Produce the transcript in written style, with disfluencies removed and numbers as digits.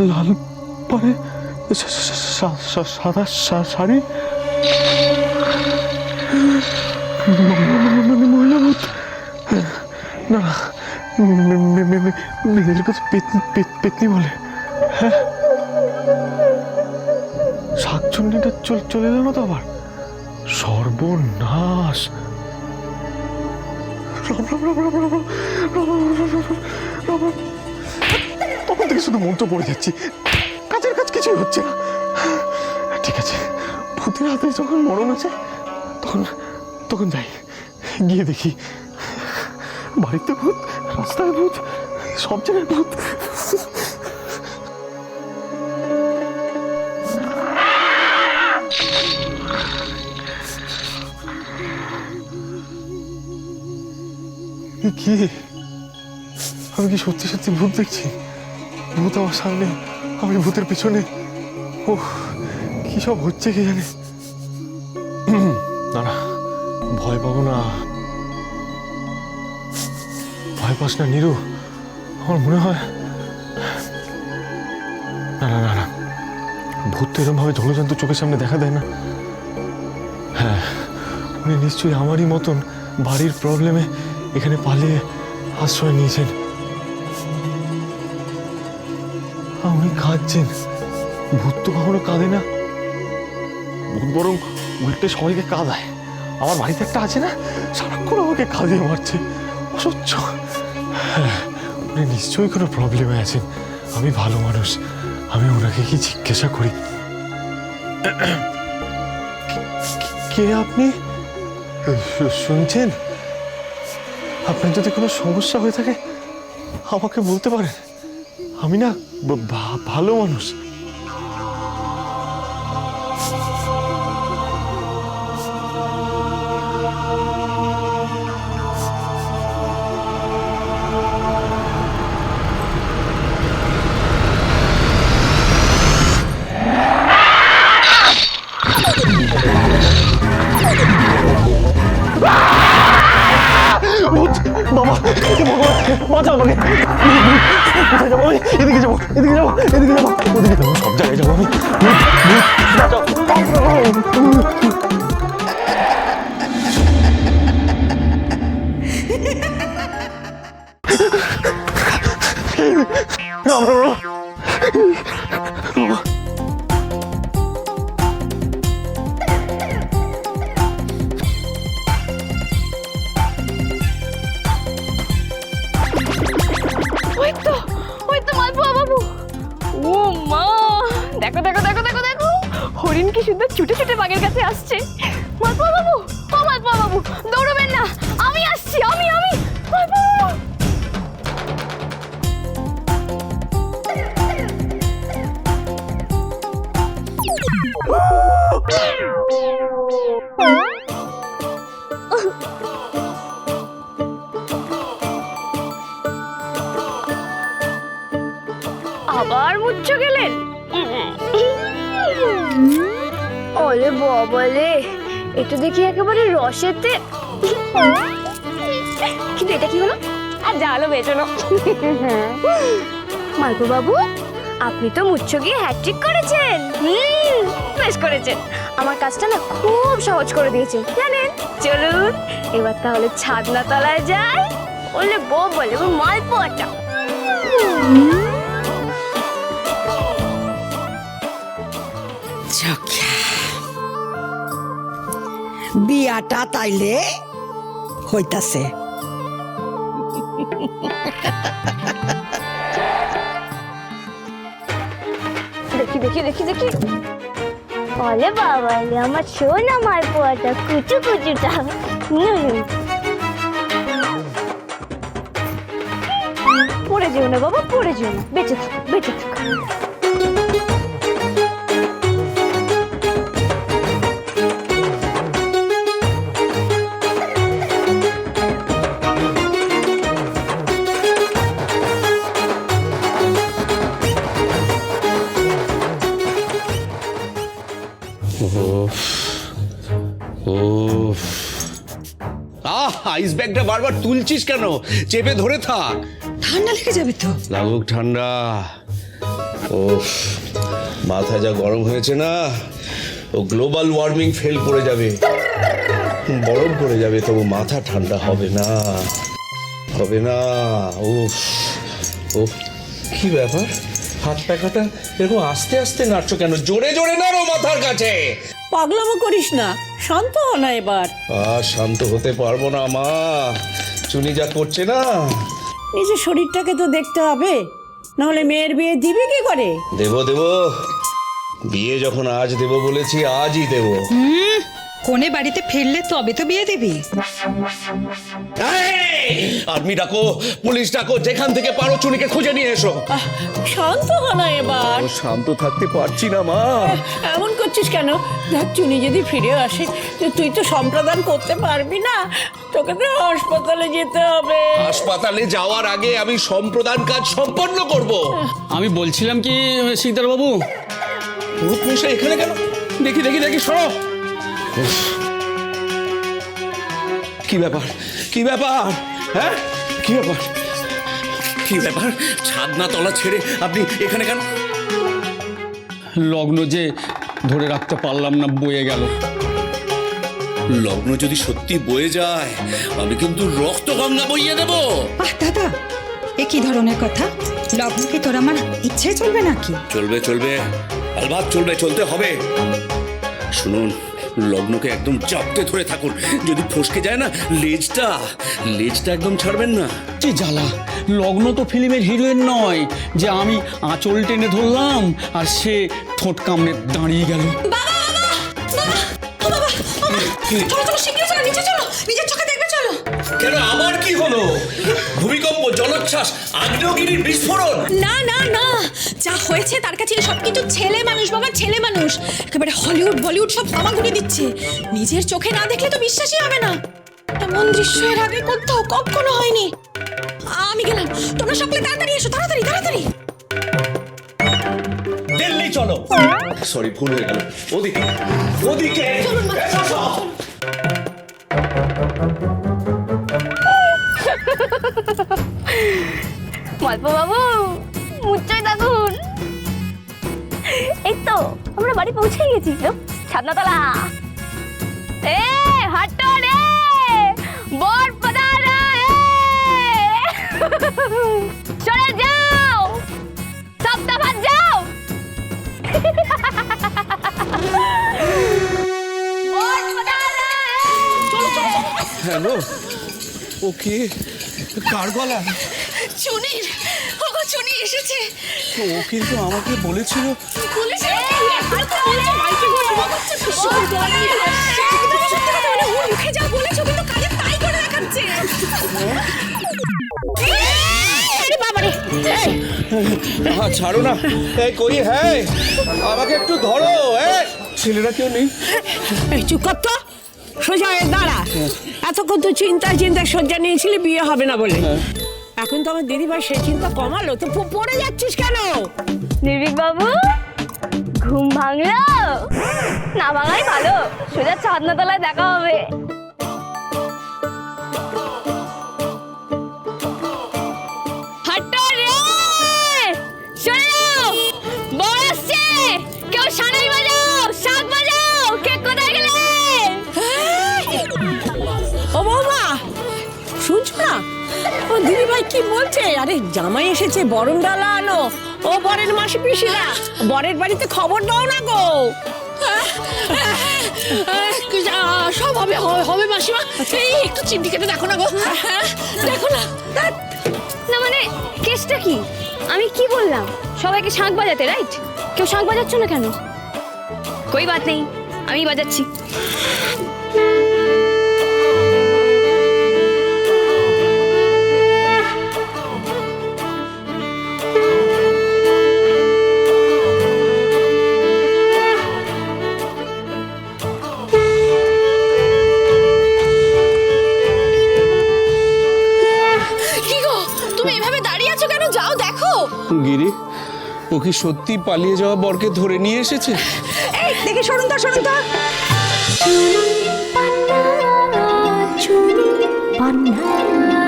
লাল পরে সাদা শাড়ি, মানে মহিলা ভূত। না, মেয়েদেরকে তো পেতনি বলে। হ্যাঁ, শাকচুন্নিটা চলে এলো না তো আবার? সর্বনাশ! তখন থেকে শুধু মন্ত্র পড়ে যাচ্ছি, কাজের কাজ কিছুই হচ্ছে না। ঠিক আছে, ভূতের হাতে যখন মরণ আছে তখন যাই, গিয়ে দেখি বাড়িতে ভূত, রাস্তায় ভূত, সব জায়গায় ভূত। কি আমি কি সত্যি সত্যি ভূত দেখছি? ভূত আমার সামনে, আমি ভূতের পিছনে। ওহ, কি সব হচ্ছে কে জানে। না, ভয় পাবো না। ভয় পাস না নীরু, আমার মনে হয় না, ভূত তো এরকম ভাবে জলজন্ত চোখের সামনে দেখা দেয় না। হ্যাঁ, উনি নিশ্চয়ই আমারই মতন বাড়ির প্রবলেমে এখানে পালিয়ে আশ্রয় নিয়েছেন। উনি কাঁদছেন। ভূত তো কখনো কাঁদে না, ভূত বরং উল্টে সবাইকে কাঁদায়। আমার বাড়িতে একটা আছে না, সারাক্ষণ আমাকে কাঁদিয়ে মারছে, অসহ্য। হ্যাঁ, উনি নিশ্চয়ই কোনো প্রবলেমে আছেন। আমি ভালো মানুষ, আমি ওনাকে কি জিজ্ঞাসা করি। কে আপনি? শুনছেন? আপনার যদি কোনো সমস্যা হয়ে থাকে আমাকে বলতে পারেন। আমি না ভালো মানুষ। বাবা, বাঁচাও আমাকে। কোথায় যাবো আমি? এদিকে যাবো, সব জায়গায় যাবো আমি। ওই তো মালপোয়া বাবু। ও মা, দেখো দেখো দেখো দেখো দেখো, হরিণ কি সুন্দর ছুটে ছুটে বাঘের কাছে আসছে। মালপোয়া বাবু, ও মালপোয়া বাবু, দৌড়বেন না, আমি আসছি, আমি মালপোয়া বাবু। আবার মুচ্ছ গেলেন? ওলে বাবালে, এটা দেখি একেবারে রসেতে। কিন্তু এটা কি হলো? আর যা হলো বেচনো। মালপো বাবু, আপনি তো মুচ্ছ গিয়ে হ্যাট্রিক করেছেন। বেশ করেছেন, আমার কাজটা না খুব সহজ করে দিয়েছেন জানেন। চলুন এবার তাহলে ছাদনা তলায় যাই। ওলে বাবালে, মালপোয়াটা। বিয়াটা তাইলে হইতাছে। দেখি দেখি দেখি দেখি, বলে বাবা, আমার সোনা মালপোয়াটা, কুচু কুচুটা। পড়ে যেও না বাবা, পড়ে যেও না, বেঁচে থাকো, বেঁচে থাকো। আইস ব্যাগটা বারবার তুলছিস কেন? চেপে ধরে থাক, ঠান্ডা লেগে যাবে তো। লাগুক ঠান্ডা। ও মাথা যা গরম হয়েছে না, ও গ্লোবাল ওয়ার্মিং ফেল করে যাবে, বরফ পড়ে যাবে, তবু মাথা ঠান্ডা হবে না, হবে না। ও ও কি ব্যাপার, হাত পাখাটা এরকম আস্তে আস্তে নাড়ছো কেন? জোরে জোরে নাড়ো মাথার কাছে। পাগলামো করিস না, শান্ত হ না এবার। আর শান্ত হতে পারবো না মা, চুনি যা করছে না। নিজের শরীরটাকে তো দেখতে হবে, নাহলে মেয়ের বিয়ে দিবি কি করে? দেবো দেবো, বিয়ে যখন আজ দেবো বলেছি আজই দেবো। কোনে বাড়িতে ফিরলে তবে তো বিয়ে দিবি। আর্মি ডাকো, পুলিশ ডাকো, যেখান থেকে পারো চুনিকে খুঁজে নিয়ে এসো। শান্ত হ না এবার। শান্ত থাকতে পারছি না মা। এমন করছিস কেন? দেখ, চুনি যদি ফিরে আসে তো তুই তো সম্প্রদান করতে পারবি না, তোকে তো হাসপাতালে যেতে হবে। হাসপাতালে যাওয়ার আগে আমি সম্প্রদান কাজ সম্পন্ন করব। আমি বলছিলাম কি শিকদার বাবু, পুরুষ মশাই এখানে কেন? দেখি দেখি দেখি, সরো। কি ব্যাপার, কি ব্যাপার, হ্যাঁ কি ব্যাপার, কি ব্যাপার? ছাদনা তলা ছেড়ে আপনি এখানে কেন? লগ্ন যে ধরে রাখতে পারলাম না, বয়ে গেল। লগ্ন যদি সত্যি বয়ে যায়, আমি কিন্তু রক্ত গঙ্গা বইয়ে দেব। আহ দাদা, এ কি ধরনের কথা? লগ্ন কি তোর আমার ইচ্ছে চলবে নাকি? চলবে চলবে, আলবাত চলবে, চলতে হবে। শুনুন, লগ্নকে একদম চাপতে ধরে থাকুন, যদি ফসকে যায় না লেজটা, লেজটা একদম ছাড়বেন না। যে জ্বালা, লগ্ন তো ফিল্মের হিরোইন নয় যে আমি আঁচল টেনে ধরলাম আর সে ঠোঁট কামড়ে দাঁড়িয়ে গেল। কেন, আমার কি হলো? ভূমিকম্প, জলোচ্ছ্বাস, আগ্নেয়গিরির বিস্ফোরণ? না না না, যা হয়েছে তার কাছে সবকিছু ছেলে মানুষ বাবা, ছেলে মানুষ। একেবারে হলিউড বলিউড সব হামাগুড়ি দিচ্ছে, নিজের চোখে না দেখলে তো বিশ্বাসই হবে না। এমন দৃশ্য এর আগে কোথাও কখনো হয়নি। আমি গেলাম, তোমরা সকলে তাড়াতাড়ি এসো, তাড়াতাড়ি তাড়াতাড়ি। দিল্লি চলো। সরি, ভুল হয়ে গেল। ওদিকে ওদিকে এসো। মালপা বাবু, মুচ্ছাই থাকুন। এই তো আমরা বাড়ি পৌঁছে গেছি, ছাদনাতলা। এ হাঁটো রে, বর পদারা, চলে যাও, সব তফাৎ যাও। বর পদারা, চলো চলো। হ্যালো, ওকে, কার গলা? চুনির, ওগো চুনি এসেছে। ও কিন্তু আমাকে বলেছিল। বলেছে আর তো বলেছে মাইকে বলবো। সত্যি কথা বলে ওর মুখে যা বলেছো কিন্তু কাজে তাই করে দেখাচ্ছে। আরে বাবারে, ছাড়ো না। এই কই, হ্যাঁ আমাকে একটু ধরো। ছেলেরা কেউ নেই? এই চুপ কর তো, সোজা হয়ে দাঁড়া। এতক্ষণ তো চিন্তায় চিন্তায় সজ্জা নিয়েছিলি বিয়ে হবে না বলে, এখন তো আমার দিদিভাই সেই চিন্তা কমালো, তো পড়ে যাচ্ছিস কেন? নির্ভীক বাবু, ঘুম ভাঙলো? না ভাঙাই ভালো, সোজা ছাদনাতলায় দেখা হবে। হাঁটো রে, শোনো, বর আসছে, কেউ সানাই বাজাও, শাক বাজাও। কে কোথায় গেলে? ও বৌমা, শুনছো না ও দিদিভাই কি বলছে? আরে জামাই এসেছে, বরণ ডালা আনো। ও বরের মাসি পিসিরা, বরের বাড়িতে খবর দাও না গো। সব হবে হবে মাসিমা, এই একটু চিমটি কেটে দেখো না গো, দেখো না। না মানে কেসটা কি? আমি কি বললাম? সবাইকে শাঁখ বাজাতে, রাইট? কেউ শাঁখ বাজাচ্ছ না কেন? কই বাত নেই, আমি বাজাচ্ছি। কি গো, তুমি এভাবে দাঁড়িয়ে আছো কেন? যাও দেখো। গিরি, ও কি সত্যি পালিয়ে যাওয়া বরকে ধরে নিয়ে এসেছে? এই দেখে, শুনুন তো শুনুন তো। চুনি পান্না, চুনি পান্না।